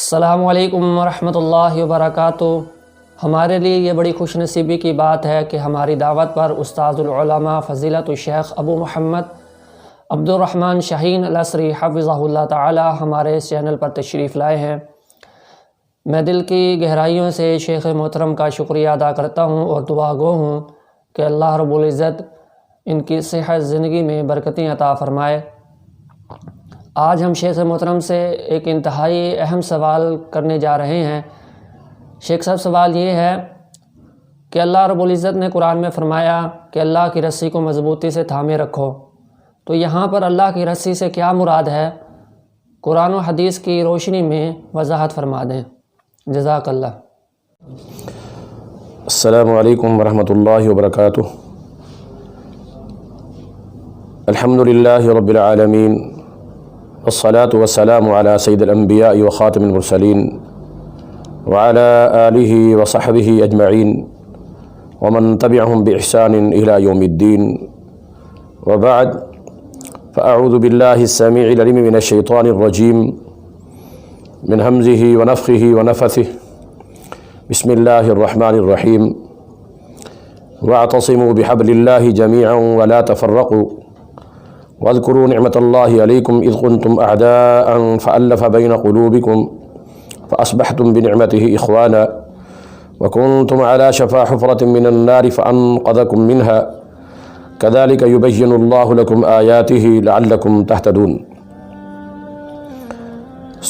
السلام علیکم ورحمۃ اللہ وبرکاتہ۔ ہمارے لیے یہ بڑی خوش نصیبی کی بات ہے کہ ہماری دعوت پر استاذ العلماء فضیلت الشیخ ابو محمد عبد الرحمن شاہین الاسری حفظہ اللہ تعالی ہمارے اس چینل پر تشریف لائے ہیں۔ میں دل کی گہرائیوں سے شیخ محترم کا شکریہ ادا کرتا ہوں اور دعا گو ہوں کہ اللہ رب العزت ان کی صحت زندگی میں برکتیں عطا فرمائے۔ آج ہم شیخ محترم سے ایک انتہائی اہم سوال کرنے جا رہے ہیں۔ شیخ صاحب، سوال یہ ہے کہ اللہ رب العزت نے قرآن میں فرمایا کہ اللہ کی رسی کو مضبوطی سے تھامے رکھو، تو یہاں پر اللہ کی رسی سے کیا مراد ہے؟ قرآن و حدیث کی روشنی میں وضاحت فرما دیں، جزاک اللہ۔ السلام علیکم ورحمۃ اللہ وبرکاتہ۔ الحمد للہ رب العالمین والصلاة والسلام على سید الانبیاء وخاتم المرسلین وعلى آلہ وصحبہ اجمعین ومن تبعهم بإحسان إلى يوم الدین، وبعد، فأعوذ باللہ السمیع العلیم من الشیطان الرجیم من ہمزہ ونفخہ ونفثہ، بسم اللہ الرحمن الرحیم، واعتصموا بحبل اللہ جميعا ولا تفرقوا واذکروا نعمت اللہ علیکم اذ کنتم اعداء فألف بین قلوبکم فاصبحتم بنعمتہ اخوانا وکنتم علی شفا حفرۃ من النار فانقذکم منها کذلک یبین اللہ لکم آیاتہ لعلکم تہتدون۔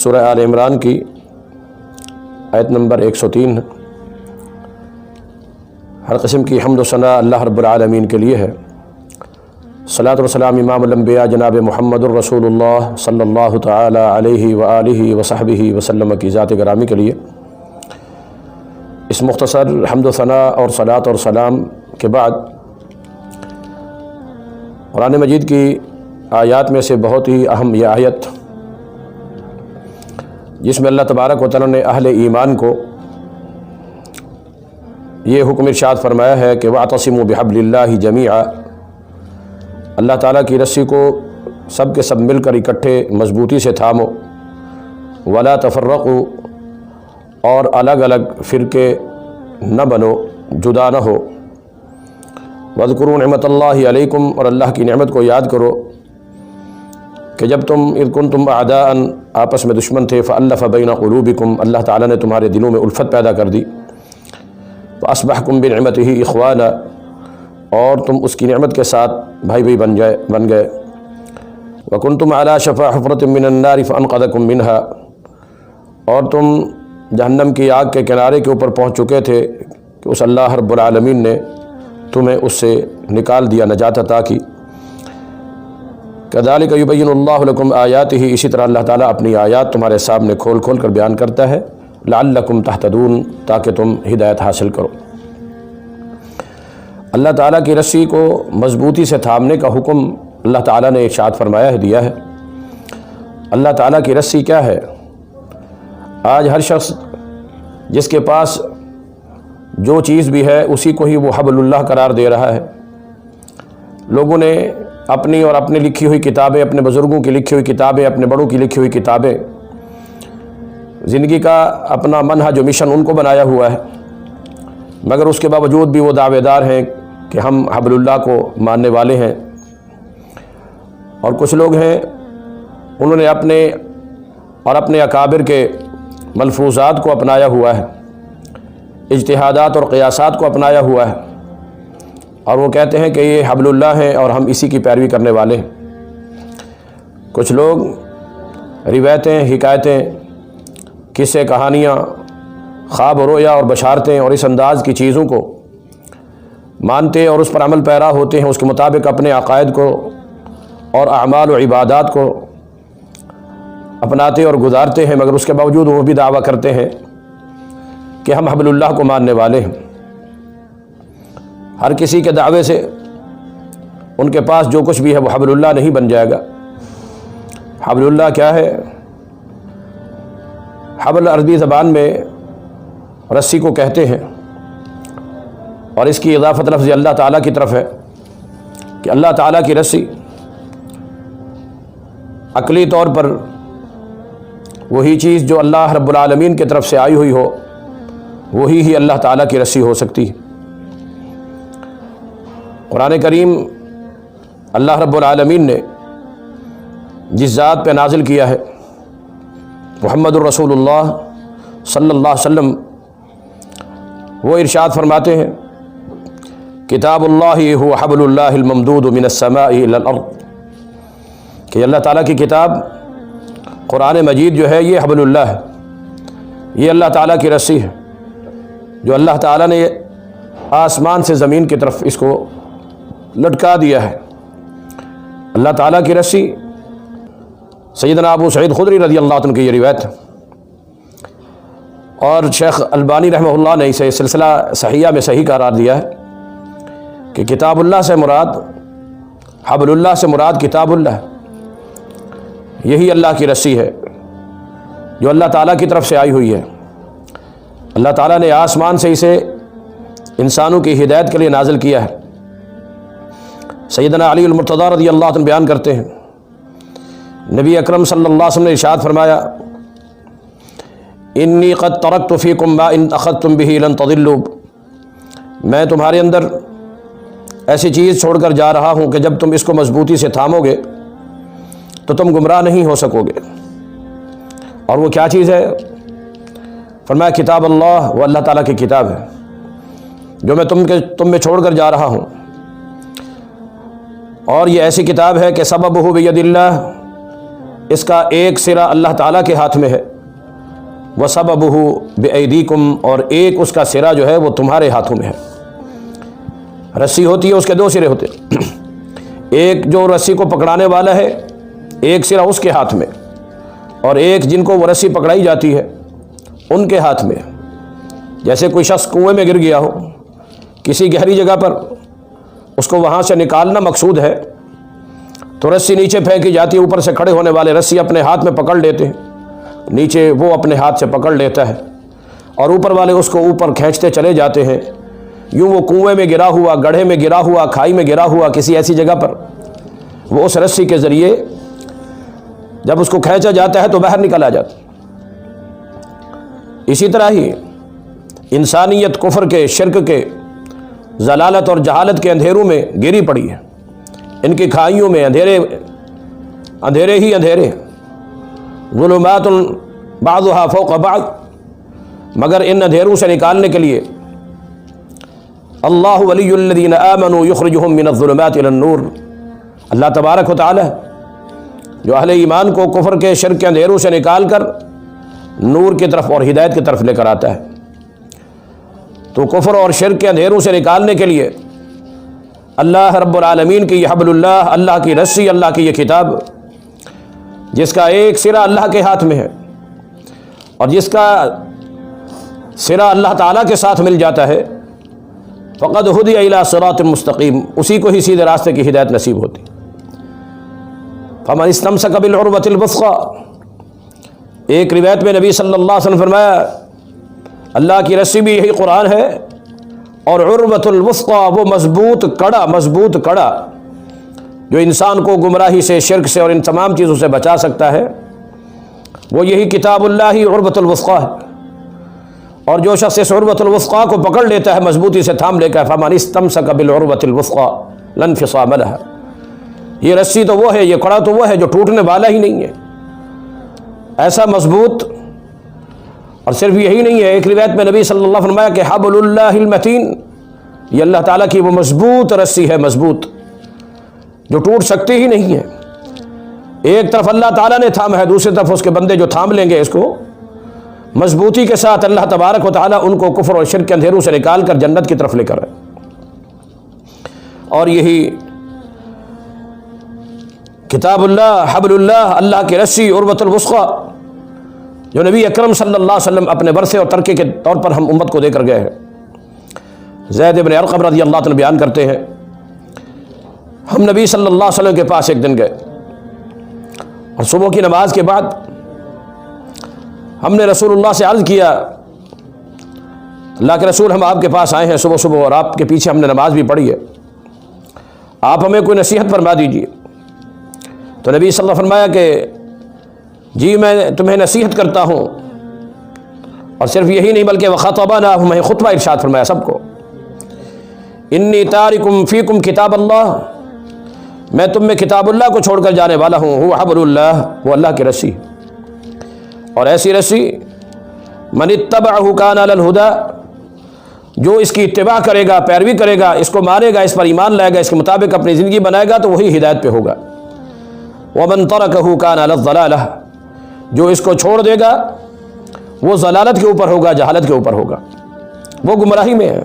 سورہ آل عمران کی آیت نمبر 103 ہے۔ ہر قسم کی حمد و ثنا اللہ رب العالمین کے لیے ہے۔ صلاۃ والسلام امام الانبیاء جناب محمد الرسول اللہ صلی اللہ تعالی علیہ وآلہ وصحبہ وسلم کی ذات گرامی کے لیے۔ اس مختصر حمد و ثنا اور صلاۃ اور سلام کے بعد قرآن مجید کی آیات میں سے بہت ہی اہم یہ آیت، جس میں اللہ تبارک و تعالیٰ نے اہل ایمان کو یہ حکم ارشاد فرمایا ہے کہ واعتصموا بحبل اللہ جمیعا، اللہ تعالیٰ کی رسی کو سب کے سب مل کر اکٹھے مضبوطی سے تھامو، ولا تفرقوا، اور الگ الگ فرقے نہ بنو، جدا نہ ہو، واذکروا نعمت اللہ علیکم، اور اللہ کی نعمت کو یاد کرو کہ جب تم اذ کنتم اعداء آپس میں دشمن تھے، فألف بین قلوبکم، اللہ تعالیٰ نے تمہارے دلوں میں الفت پیدا کر دی، فاصبحتم بنعمتہ اخوانا، اور تم اس کی نعمت کے ساتھ بھائی بھائی بن گئے، وکنتم علی شفا حفرۃ من النار فانقذکم منها، اور تم جہنم کی آگ کے کنارے کے اوپر پہنچ چکے تھے کہ اس اللہ رب العالمین نے تمہیں اس سے نکال دیا، نجات عطا کی۔ کذالک یبین اللہ لکم آیاتہ، اسی طرح اللہ تعالیٰ اپنی آیات تمہارے سامنے کھول کھول کر بیان کرتا ہے، لعلکم تہتدون، تاکہ تم ہدایت حاصل کرو۔ اللہ تعالیٰ کی رسی کو مضبوطی سے تھامنے کا حکم اللہ تعالیٰ نے ارشاد فرمایا ہے، دیا ہے۔ اللہ تعالیٰ کی رسی کیا ہے؟ آج ہر شخص جس کے پاس جو چیز بھی ہے اسی کو ہی وہ حبل اللہ قرار دے رہا ہے۔ لوگوں نے اپنی اور اپنے لکھی ہوئی کتابیں، اپنے بزرگوں کی لکھی ہوئی کتابیں، اپنے بڑوں کی لکھی ہوئی کتابیں، زندگی کا اپنا منہج و مشن ان کو بنایا ہوا ہے، مگر اس کے باوجود بھی وہ دعوے دار ہیں کہ ہم حبل اللہ کو ماننے والے ہیں۔ اور کچھ لوگ ہیں انہوں نے اپنے اکابر کے ملفوظات کو اپنایا ہوا ہے، اجتہادات اور قیاسات کو اپنایا ہوا ہے، اور وہ کہتے ہیں کہ یہ حبل اللہ ہیں اور ہم اسی کی پیروی کرنے والے ہیں۔ کچھ لوگ روایتیں، حکایتیں، قصے، کہانیاں، خواب و رویا اور بشارتیں اور اس انداز کی چیزوں کو مانتے اور اس پر عمل پیرا ہوتے ہیں، اس کے مطابق اپنے عقائد کو اور اعمال و عبادات کو اپناتے اور گزارتے ہیں، مگر اس کے باوجود وہ بھی دعویٰ کرتے ہیں کہ ہم حبل اللہ کو ماننے والے ہیں۔ ہر کسی کے دعوے سے ان کے پاس جو کچھ بھی ہے وہ حبل اللہ نہیں بن جائے گا۔ حبل اللہ کیا ہے؟ حبل عربی زبان میں رسی کو کہتے ہیں، اور اس کی اضافت لفظ اللہ تعالیٰ کی طرف ہے کہ اللہ تعالیٰ کی رسی عقلی طور پر وہی چیز جو اللہ رب العالمین کی طرف سے آئی ہوئی ہو وہی ہی اللہ تعالیٰ کی رسی ہو سکتی ہے۔ قرآن کریم اللہ رب العالمین نے جس ذات پہ نازل کیا ہے محمد الرسول اللہ صلی اللہ علیہ وسلم، وہ ارشاد فرماتے ہیں کتاب اللہ هو حبل اللہ الممدود من السماء الى الارض، کہ اللہ تعالیٰ کی کتاب قرآن مجید جو ہے یہ حبل اللہ ہے، یہ اللہ تعالیٰ کی رسی ہے جو اللہ تعالیٰ نے آسمان سے زمین کی طرف اس کو لٹکا دیا ہے۔ اللہ تعالیٰ کی رسی، سیدنا ابو سعید خدری رضی اللہ عنہ کی یہ روایت ہے، اور شیخ البانی رحمہ اللہ نے اسے سلسلہ صحیحہ میں صحیح قرار دیا ہے کہ کتاب اللہ سے مراد، حبل اللہ سے مراد کتاب اللہ ہے، یہی اللہ کی رسی ہے جو اللہ تعالیٰ کی طرف سے آئی ہوئی ہے۔ اللہ تعالیٰ نے آسمان سے اسے انسانوں کی ہدایت کے لیے نازل کیا ہے۔ سیدنا علی المرتضیٰ رضی اللہ عنہ بیان کرتے ہیں نبی اکرم صلی اللہ علیہ وسلم نے ارشاد فرمایا انی قد ترکت فیکم ما ان اخذتم به لن تضلوا، میں تمہارے اندر ایسی چیز چھوڑ کر جا رہا ہوں کہ جب تم اس کو مضبوطی سے تھامو گے تو تم گمراہ نہیں ہو سکو گے۔ اور وہ کیا چیز ہے؟ فرمایا کتاب اللہ، وہ اللہ تعالیٰ کی کتاب ہے جو میں تم میں چھوڑ کر جا رہا ہوں، اور یہ ایسی کتاب ہے کہ سببہ بید اللہ، اس کا ایک سرا اللہ تعالیٰ کے ہاتھ میں ہے، وسببہ بایدیکم، اور ایک اس کا سرا جو ہے وہ تمہارے ہاتھوں میں ہے۔ رسی ہوتی ہے، اس کے دو سرے ہوتے ہیں، ایک جو رسی کو پکڑانے والا ہے ایک سرا اس کے ہاتھ میں، اور ایک جن کو وہ رسی پکڑائی جاتی ہے ان کے ہاتھ میں۔ جیسے کوئی شخص کنویں میں گر گیا ہو کسی گہری جگہ پر، اس کو وہاں سے نکالنا مقصود ہے تو رسی نیچے پھینکی جاتی ہے، اوپر سے کھڑے ہونے والے رسی اپنے ہاتھ میں پکڑ لیتے ہیں، نیچے وہ اپنے ہاتھ سے پکڑ لیتا ہے اور اوپر والے اس کو اوپر کھینچتے چلے جاتے ہیں، یوں وہ کنویں میں گرا ہوا، گڑھے میں گرا ہوا، کھائی میں گرا ہوا کسی ایسی جگہ پر، وہ اس رسی کے ذریعے جب اس کو کھینچا جاتا ہے تو باہر نکل آ جاتا ہے۔ اسی طرح ہی انسانیت کفر کے، شرک کے، ضلالت اور جہالت کے اندھیروں میں گری پڑی ہے، ان کی کھائیوں میں اندھیرے ہی اندھیرے، ظلمات بعضها فوق بعض، مگر ان اندھیروں سے نکالنے کے لیے اللہ ولی الذین آمنوا یخرجہم من الظلمات الی النور، اللہ تبارک و تعالی جو اہل ایمان کو کفر کے، شرک کے اندھیروں سے نکال کر نور کی طرف اور ہدایت کی طرف لے کر آتا ہے۔ تو کفر اور شرک کے اندھیروں سے نکالنے کے لیے اللہ رب العالمین کی یہ حبل اللہ، اللہ کی رسی، اللہ کی یہ کتاب، جس کا ایک سرا اللہ کے ہاتھ میں ہے اور جس کا سرا اللہ تعالیٰ کے ساتھ مل جاتا ہے، فقد ہدی الی صراط مستقیم، اسی کو ہی سیدھے راستے کی ہدایت نصیب ہوتی۔ فمن استمسک بالعروۃ الوثقی، ایک روایت میں نبی صلی اللہ علیہ وسلم فرمایا اللہ کی رسی بھی یہی قرآن ہے، اور عروۃ الوثقی وہ مضبوط کڑا جو انسان کو گمراہی سے، شرک سے اور ان تمام چیزوں سے بچا سکتا ہے، وہ یہی کتاب اللہ ہی عروۃ الوثقی ہے۔ اور جو شخص اس عروۃ الوثقی کو پکڑ لیتا ہے، مضبوطی سے تھام لے کر، فمن استمسک بالعروۃ الوثقی لا انفصام لها، یہ رسی تو وہ ہے، یہ کڑا تو وہ ہے جو ٹوٹنے والا ہی نہیں ہے، ایسا مضبوط۔ اور صرف یہی نہیں ہے، ایک روایت میں نبی صلی اللہ علیہ وسلم فرمایا کہ حبل اللہ المتین، یہ اللہ تعالیٰ کی وہ مضبوط رسی ہے، مضبوط، جو ٹوٹ سکتی ہی نہیں ہے۔ ایک طرف اللہ تعالیٰ نے تھاما ہے، دوسری طرف اس کے بندے جو تھام لیں گے اس کو مضبوطی کے ساتھ، اللہ تبارک و تعالیٰ ان کو کفر اور شرک کے اندھیروں سے نکال کر جنت کی طرف لے کر آئے۔ اور یہی کتاب اللہ، حبل اللہ، اللہ کی رسی، عروۃ الوثقی، جو نبی اکرم صلی اللہ علیہ وسلم اپنے ورثے اور ترکے کے طور پر ہم امت کو دے کر گئے ہیں۔ زید بن ارقم رضی اللہ عنہ بیان کرتے ہیں ہم نبی صلی اللہ علیہ وسلم کے پاس ایک دن گئے اور صبح کی نماز کے بعد ہم نے رسول اللہ سے عرض کیا اللہ کے رسول ہم آپ کے پاس آئے ہیں صبح صبح اور آپ کے پیچھے ہم نے نماز بھی پڑھی ہے، آپ ہمیں کوئی نصیحت فرما دیجیے۔ تو نبی صلی اللہ علیہ وسلم فرمایا کہ جی میں تمہیں نصیحت کرتا ہوں، اور صرف یہی نہیں بلکہ وخطبنا، ہمیں خطبہ ارشاد فرمایا سب کو، انی تارکم فیکم کتاب اللہ، میں تم میں کتاب اللہ کو چھوڑ کر جانے والا ہوں، وہ حبل اللہ، وہ اللہ کی رسی، اور ایسی رسی من اتبعہ کان علی الہدی، جو اس کی اتباع کرے گا، پیروی کرے گا، اس کو مانے گا، اس پر ایمان لائے گا، اس کے مطابق اپنی زندگی بنائے گا تو وہی ہدایت پہ ہوگا، ومن ترکہ کان علی الضلالہ، جو اس کو چھوڑ دے گا وہ ضلالت کے اوپر ہوگا، جہالت کے اوپر ہوگا، وہ گمراہی میں ہے۔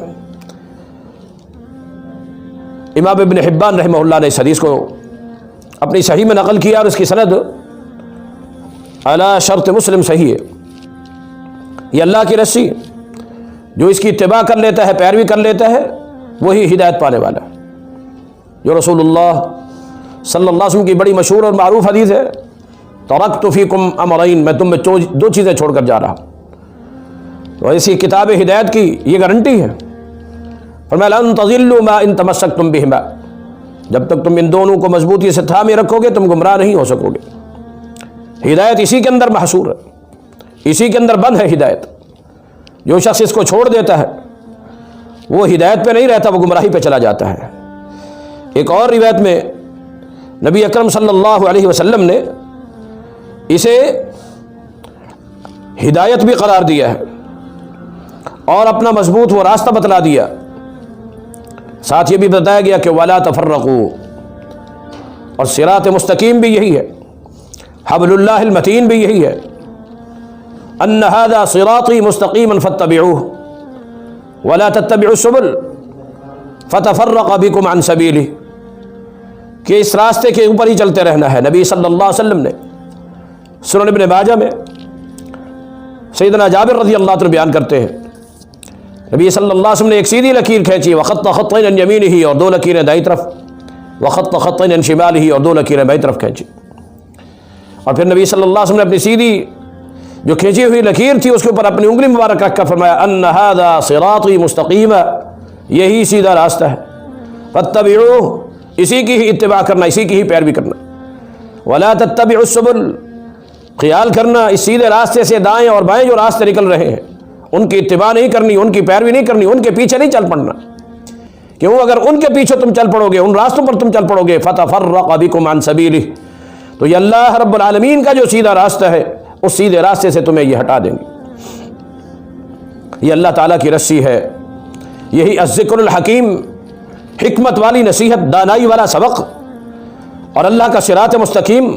امام ابن حبان رحمہ اللہ نے اس حدیث کو اپنی صحیح میں نقل کیا، اور اس کی سند علی شرط مسلم صحیح ہے۔ یہ اللہ کی رسی، جو اس کی اتباع کر لیتا ہے، پیروی کر لیتا ہے، وہی ہدایت پانے والا ہے۔ جو رسول اللہ صلی اللہ علیہ وسلم کی بڑی مشہور اور معروف حدیث ہے، ترکت فیکم امرین، میں تم میں دو چیزیں چھوڑ کر جا رہا ہوں، تو ایسی کتاب ہدایت کی یہ گارنٹی ہے۔ فرمایا لن تضلوا ما ان تمسکتم بہما، جب تک تم ان دونوں کو مضبوطی سے تھامے رکھو گے تم گمراہ نہیں ہو سکو گے۔ ہدایت اسی کے اندر محصور ہے، اسی کے اندر بند ہے ہدایت۔ جو شخص اس کو چھوڑ دیتا ہے وہ ہدایت پہ نہیں رہتا، وہ گمراہی پہ چلا جاتا ہے۔ ایک اور روایت میں نبی اکرم صلی اللہ علیہ وسلم نے اسے ہدایت بھی قرار دیا ہے اور اپنا مضبوط وہ راستہ بتلا دیا، ساتھ یہ بھی بتایا گیا کہ ولا تفرقوا، اور صراط مستقیم بھی یہی ہے، حبل اللہ المتین بھی یہی ہے، ان هذا صراطی مستقیما فاتبعوه ولا تتبعوا السبل فتفرق بكم عن سبیلہ، کہ اس راستے کے اوپر ہی چلتے رہنا ہے۔ نبی صلی اللہ علیہ وسلم نے سنن ابن ماجہ میں سیدنا جابر رضی اللہ عنہ بیان کرتے ہیں، نبی صلی اللہ علیہ وسلم نے ایک سیدھی لکیر کھینچی، وخط خطین عن یمینہ، اور دو لکیریں دائیں طرف، وخط خطین عن شمالہ، اور دو لکیریں بائیں طرف کھینچی، اور پھر نبی صلی اللہ علیہ وسلم نے اپنی سیدھی جو کھینچی ہوئی لکیر تھی اس کے اوپر اپنی انگلی مبارک رکھ کر فرمایا ان ھذا صراطی مستقیما، یہی سیدھا راستہ ہے، فاتبعوہ، اسی کی ہی اتباع کرنا، اسی کی ہی پیروی کرنا، ولا تتبعوا السبل، خیال کرنا اس سیدھے راستے سے دائیں اور بائیں جو راستے نکل رہے ہیں ان کی اتباع نہیں کرنی، ان کی پیروی نہیں کرنی، ان کے پیچھے نہیں چل پڑنا، کیوں اگر ان کے پیچھے تم چل پڑو گے، ان راستوں پر تم چل پڑو گے، فتفرق بکم عن سبیلہ، تو یہ اللہ رب العالمین کا جو سیدھا راستہ ہے اس سیدھے راستے سے تمہیں یہ ہٹا دیں گے۔ یہ اللہ تعالیٰ کی رسی ہے، یہی الذکر الحکیم، حکمت والی نصیحت، دانائی والا سبق، اور اللہ کا صراط مستقیم،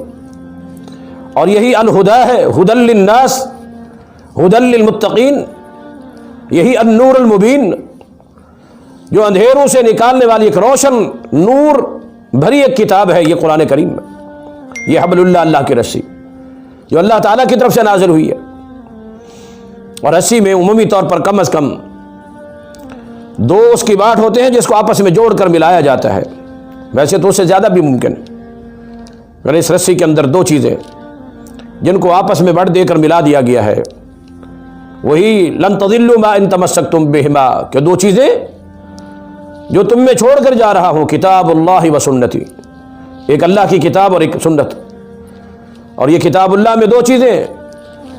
اور یہی الہدیٰ ہے، ہدی للناس، ہدی للمتقین، یہی النور المبین، جو اندھیروں سے نکالنے والی ایک روشن نور بھری ایک کتاب ہے یہ قرآن کریم میں، یہ حبل اللہ، اللہ کی رسی جو اللہ تعالیٰ کی طرف سے نازل ہوئی ہے۔ اور رسی میں عمومی طور پر کم از کم دو اس کی باٹ ہوتے ہیں جس کو آپس میں جوڑ کر ملایا جاتا ہے، ویسے تو اس سے زیادہ بھی ممکن ہے، اگر اس رسی کے اندر دو چیزیں جن کو آپس میں بڑھ دے کر ملا دیا گیا ہے، وہی لن تضلوا ما ان تمسکتم بہما، کہ دو چیزیں جو تم میں چھوڑ کر جا رہا ہوں، کتاب اللہ و سنتی، ایک اللہ کی کتاب اور ایک سنت، اور یہ کتاب اللہ میں دو چیزیں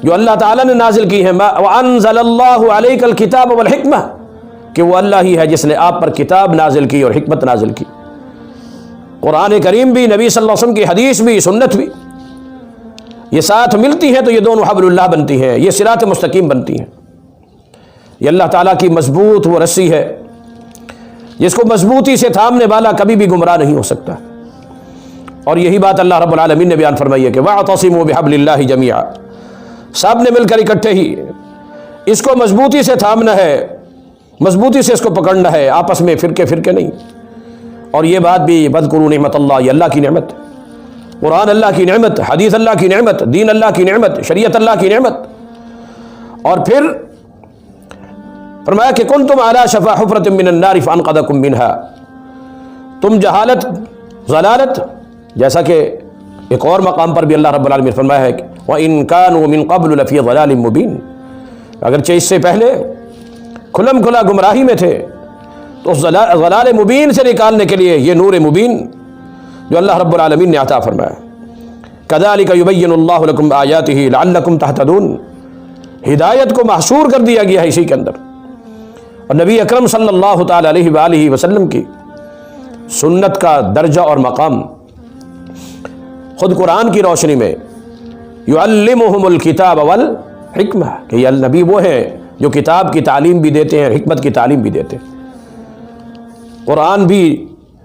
جو اللہ تعالیٰ نے نازل کی ہیں، وَأَنزَلَ اللَّهُ عَلَيْكَ الْكِتَابَ وَالْحِكْمَةَ، کہ وہ اللہ ہی ہے جس نے آپ پر کتاب نازل کی اور حکمت نازل کی۔ قرآن کریم بھی، نبی صلی اللہ علیہ وسلم کی حدیث بھی، سنت بھی، یہ ساتھ ملتی ہیں تو یہ دونوں حبل اللہ بنتی ہیں، یہ صراط مستقیم بنتی ہیں۔ یہ اللہ تعالیٰ کی مضبوط وہ رسی ہے جس کو مضبوطی سے تھامنے والا کبھی بھی گمراہ نہیں ہو سکتا، اور یہی بات اللہ رب العالمین نے بیان فرمائی ہے کہ وَاعْتَصِمُوا بِحَبْلِ اللَّهِ جَمِيعًا، سب نے مل کر اکٹھے ہی اس کو مضبوطی سے تھامنا ہے، مضبوطی سے اس کو پکڑنا ہے، آپس میں فرقے فرقے نہیں۔ اور یہ بات بھی وَاذْكُرُوا نِعْمَتَ اللَّهِ، یہ اللہ کی نعمت، قرآن اللہ کی نعمت، حدیث اللہ کی نعمت، دین اللہ کی نعمت، شریعت اللہ کی نعمت۔ اور پھر فرمایا کہ کنتم علی شفا حفرۃ من النار فانقذکم منہا، تم جہالت، ضلالت، جیسا کہ ایک اور مقام پر بھی اللہ رب العالمین فرمایا ہے کہ وَإِن كَانُوا مِن قَبْلُ لَفِي ضَلَالٍ مُبِينٍ، اگرچہ اس سے پہلے کھلم کھلا گمراہی میں تھے تو اس ضلال مبین سے نکالنے کے لیے یہ نور مبین جو اللہ رب العالمین نے عطا فرمایا، کذالک یبین اللہ لکم آیاتہ لعلکم تہتدون، ہدایت کو محصور کر دیا گیا ہے اسی کے اندر۔ اور نبی اکرم صلی اللہ تعالی علیہ وآلہ وسلم کی سنت کا درجہ اور مقام خود قرآن کی روشنی میں یعلمہم الکتاب والحکمہ، کہ یہ نبی وہ ہیں جو کتاب کی تعلیم بھی دیتے ہیں، حکمت کی تعلیم بھی دیتے ہیں۔ قرآن بھی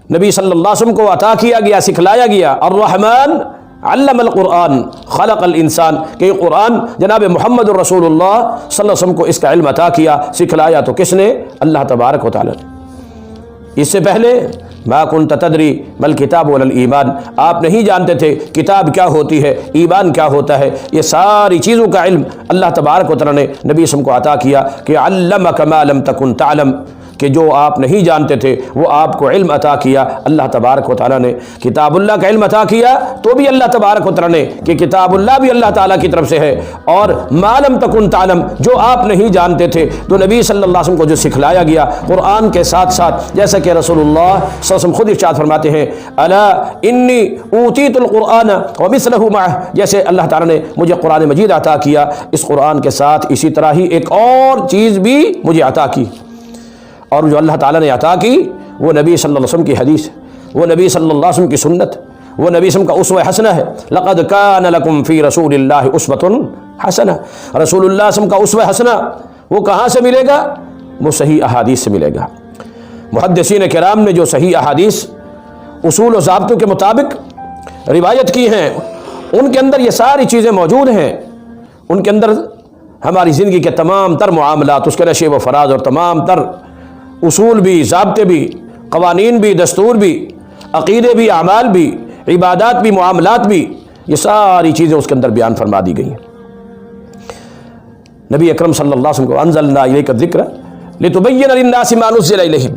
نبی صلی اللہ علیہ وسلم کو عطا کیا گیا، سکھلایا گیا۔ الرحمن علم القرآن خلق الانسان، کہ یہ قرآن جناب محمد الرسول اللہ صلی اللہ علیہ وسلم کو اس کا علم عطا کیا، سکھلایا تو کس نے؟ اللہ تبارک و تعالی نے۔ اس سے پہلے ما کنت تدری ما الکتاب ولا الایمان، آپ نہیں جانتے تھے کتاب کیا ہوتی ہے، ایمان کیا ہوتا ہے۔ یہ ساری چیزوں کا علم اللہ تبارک و تعالی نے نبی صلی اللہ علیہ وسلم کو عطا کیا کہ علمک ما لم تکن تعلم، کہ جو آپ نہیں جانتے تھے وہ آپ کو علم عطا کیا اللہ تبارک و تعالیٰ نے۔ کتاب اللہ کا علم عطا کیا تو بھی اللہ تبارک و تعالیٰ نے، کہ کتاب اللہ بھی اللہ تعالیٰ کی طرف سے ہے، اور ما لم تکن تعلم، جو آپ نہیں جانتے تھے تو نبی صلی اللہ علیہ وسلم کو جو سکھلایا گیا قرآن کے ساتھ ساتھ، جیسا کہ رسول اللہ صلی اللہ علیہ وسلم خود ارشاد فرماتے ہیں الا انی اوتیت القرآن ومثلہ معہ، جیسے اللہ تعالیٰ نے مجھے قرآن مجید عطا کیا، اس قرآن کے ساتھ اسی طرح ہی ایک اور چیز بھی مجھے عطا کی، اور جو اللہ تعالیٰ نے عطا کی وہ نبی صلی اللہ علیہ وسلم کی حدیث، وہ نبی صلی اللہ علیہ وسلم کی سنت، وہ نبی صلی اللہ علیہ وسلم کا اسوہ حسنہ ہے۔ لقد کان لکم فی رسول اللہ اسوۃ حسنہ، رسول اللہ صلی اللہ علیہ وسلم کا اسوہ حسنہ وہ کہاں سے ملے گا؟ وہ صحیح احادیث سے ملے گا۔ محدثین کرام نے جو صحیح احادیث اصول و ضابطوں کے مطابق روایت کی ہیں، ان کے اندر یہ ساری چیزیں موجود ہیں، ان کے اندر ہماری زندگی کے تمام تر معاملات، اس کے نشے و فراز اور تمام تر اصول بھی، ضابطے بھی، قوانین بھی، دستور بھی، عقیدے بھی، اعمال بھی، عبادات بھی، معاملات بھی، یہ ساری چیزیں اس کے اندر بیان فرما دی گئی ہیں۔ نبی اکرم صلی اللہ علیہ وسلم کو انزلنا الیک الذکر لتبین للناس ما نزل الیہم،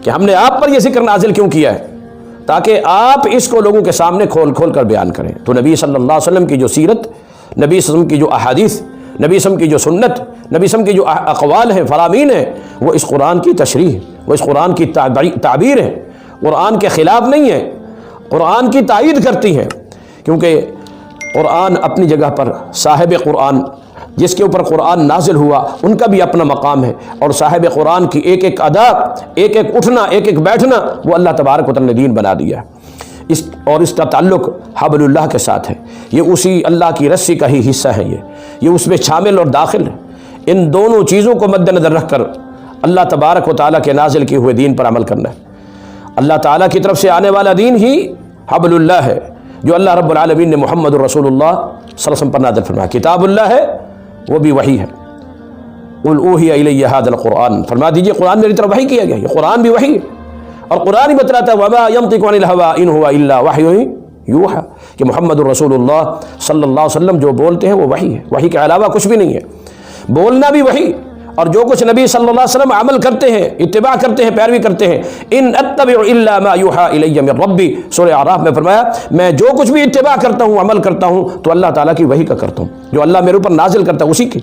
کہ ہم نے آپ پر یہ ذکر نازل کیوں کیا ہے؟ تاکہ آپ اس کو لوگوں کے سامنے کھول کھول کر بیان کریں۔ تو نبی صلی اللہ علیہ وسلم کی جو سیرت، نبی صلی اللہ علیہ وسلم کی جو احادیث، نبی صلی اللہ علیہ وسلم کی جو سنت، نبی صلی اللہ علیہ وسلم کی جو اقوال ہیں، فرامین ہیں، وہ اس قرآن کی تشریح، وہ اس قرآن کی تعبیر ہے، قرآن کے خلاف نہیں ہے، قرآن کی تائید کرتی ہیں، کیونکہ قرآن اپنی جگہ پر، صاحب قرآن جس کے اوپر قرآن نازل ہوا ان کا بھی اپنا مقام ہے، اور صاحب قرآن کی ایک ایک ادا، ایک ایک اٹھنا، ایک ایک بیٹھنا، وہ اللہ تبارک و تعالی نے دین بنا دیا ہے۔ اور اس کا تعلق حبل اللہ کے ساتھ ہے، یہ اسی اللہ کی رسی کا ہی حصہ ہے، یہ اس میں شامل اور داخل ہے۔ ان دونوں چیزوں کو مد نظر رکھ کر اللہ تبارک و تعالیٰ کے نازل کیے ہوئے دین پر عمل کرنا ہے۔ اللہ تعالیٰ کی طرف سے آنے والا دین ہی حبل اللہ ہے، جو اللہ رب العالمین نے محمد الرسول اللہ صلی اللہ علیہ وسلم پر نازل فرمایا۔ کتاب اللہ ہے، وہ بھی وحی ہے۔ قل اوحی الی ھذا القرآن، فرما دیجئے قرآن میری طرف وحی کیا گیا، یہ قرآن بھی وحی ہے، اور قرآن ہی بتلاتا ہے وما ینطق عن الھوی ان ھو الا وحی یوحی، کہ محمد الرسول اللہ صلی اللہ علیہ وسلم جو بولتے ہیں وہ وحی ہے، وحی کے علاوہ کچھ بھی نہیں ہے۔ بولنا بھی وحی، اور جو کچھ نبی صلی اللہ علیہ وسلم عمل کرتے ہیں، اتباع کرتے ہیں، پیروی کرتے ہیں، ان اتبع الا ما یوحی الی من ربی، سورہ اعراف میں فرمایا میں جو کچھ بھی اتباع کرتا ہوں، عمل کرتا ہوں، تو اللہ تعالیٰ کی وحی کا کرتا ہوں، جو اللہ میرے اوپر نازل کرتا ہے اسی کی۔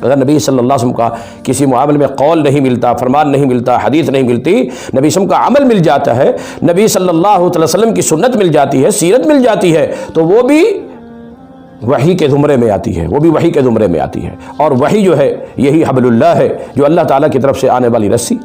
اگر نبی صلی اللہ علیہ وسلم کا کسی معاملے میں قول نہیں ملتا، فرمان نہیں ملتا، حدیث نہیں ملتی، نبی صلی اللہ علیہ وسلم کا عمل مل جاتا ہے، نبی صلی اللہ علیہ وسلم کی سنت مل جاتی ہے، سیرت مل جاتی ہے، تو وہ بھی وحی کے زمرے میں آتی ہے، وہ بھی وحی کے زمرے میں آتی ہے۔ اور وحی جو ہے یہی حبل اللہ ہے، جو اللہ تعالیٰ کی طرف سے آنے والی رسی،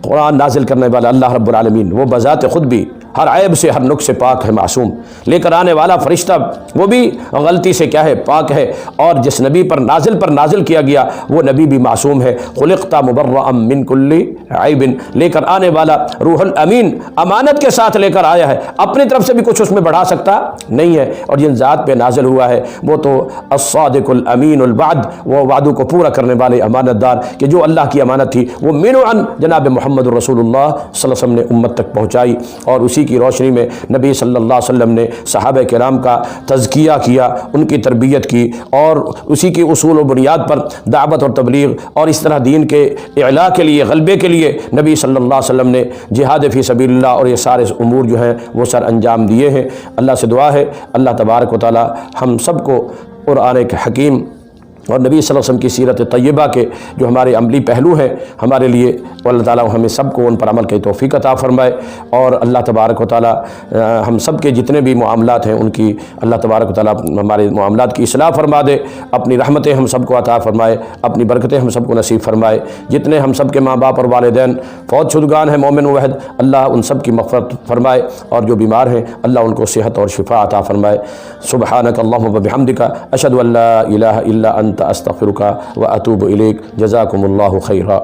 قرآن نازل کرنے والا اللہ رب العالمین، وہ بذات خود بھی ہر عیب سے، ہر نقص سے پاک ہے، معصوم۔ لے کر آنے والا فرشتہ وہ بھی غلطی سے کیا ہے، پاک ہے، اور جس نبی پر نازل کیا گیا وہ نبی بھی معصوم ہے۔ خلقت مبرأ من کل عیب، لے کر آنے والا روح الامین امانت کے ساتھ لے کر آیا ہے، اپنی طرف سے بھی کچھ اس میں بڑھا سکتا نہیں ہے، اور جن ذات پہ نازل ہوا ہے وہ تو الصادق الامین الوعد، وہ وعدوں کو پورا کرنے والے امانت دار، کہ جو اللہ کی امانت تھی وہ منعن جناب محمد رسول اللہ صلی اللہ علیہ وسلم نے امت تک پہنچائی، اور اسی کی روشنی میں نبی صلی اللہ علیہ وسلم نے صحابہ کرام کا تزکیہ کیا، ان کی تربیت کی، اور اسی کی اصول و بنیاد پر دعوت اور تبلیغ، اور اس طرح دین کے اعلاء کے لیے، غلبے کے لیے نبی صلی اللہ علیہ وسلم نے جہاد فی سبیل اللہ اور یہ سارے امور جو ہیں وہ سر انجام دیے ہیں۔ اللہ سے دعا ہے اللہ تبارک و تعالی ہم سب کو قرآن حکیم اور نبی صلی اللہ علیہ وسلم کی سیرت طیبہ کے جو ہمارے عملی پہلو ہیں ہمارے لیے، اللہ تعالیٰ ہمیں سب کو ان پر عمل کی توفیق عطا فرمائے، اور اللہ تبارک و تعالیٰ ہم سب کے جتنے بھی معاملات ہیں ان کی اللہ تبارک و تعالیٰ ہمارے معاملات کی اصلاح فرما دے، اپنی رحمتیں ہم سب کو عطا فرمائے، اپنی برکتیں ہم سب کو نصیب فرمائے۔ جتنے ہم سب کے ماں باپ اور والدین فوت شدگان ہیں مومن وحد، اللہ ان سب کی مغفرت فرمائے، اور جو بیمار ہیں اللہ ان کو صحت اور شفا عطا فرمائے۔ سبحانک اللہم و بحمدک، اشہد ان لا الہ الا انت استغفرک و اتوب الیک، جزاکم اللہ خیرا۔